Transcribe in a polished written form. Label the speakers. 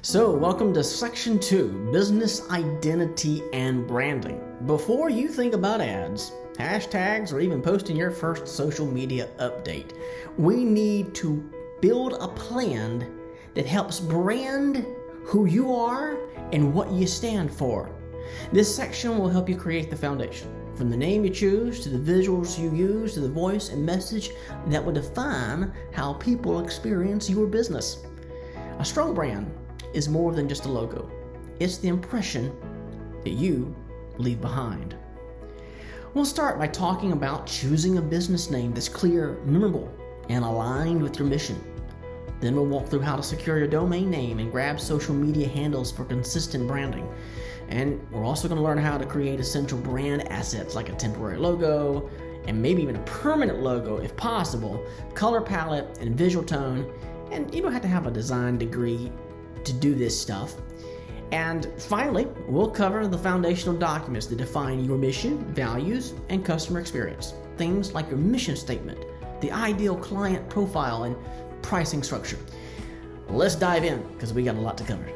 Speaker 1: So, welcome to Section 2, Business Identity and Branding. Before you think about ads, hashtags, or even posting your first social media update, we need to build a plan that helps brand who you are and what you stand for. This section will help you create the foundation, from the name you choose, to the visuals you use, to the voice and message that will define how people experience your business. A strong brand is more than just a logo. It's the impression that you leave behind. We'll start by talking about choosing a business name that's clear, memorable, and aligned with your mission. Then we'll walk through how to secure your domain name and grab social media handles for consistent branding. And we're also going to learn how to create essential brand assets like a temporary logo, and maybe even a permanent logo if possible, color palette and visual tone. And you don't have to have a design degree to do this stuff. And finally, we'll cover the foundational documents that define your mission, values, and customer experience. Things like your mission statement, the ideal client profile, and pricing structure. Let's dive in because we got a lot to cover.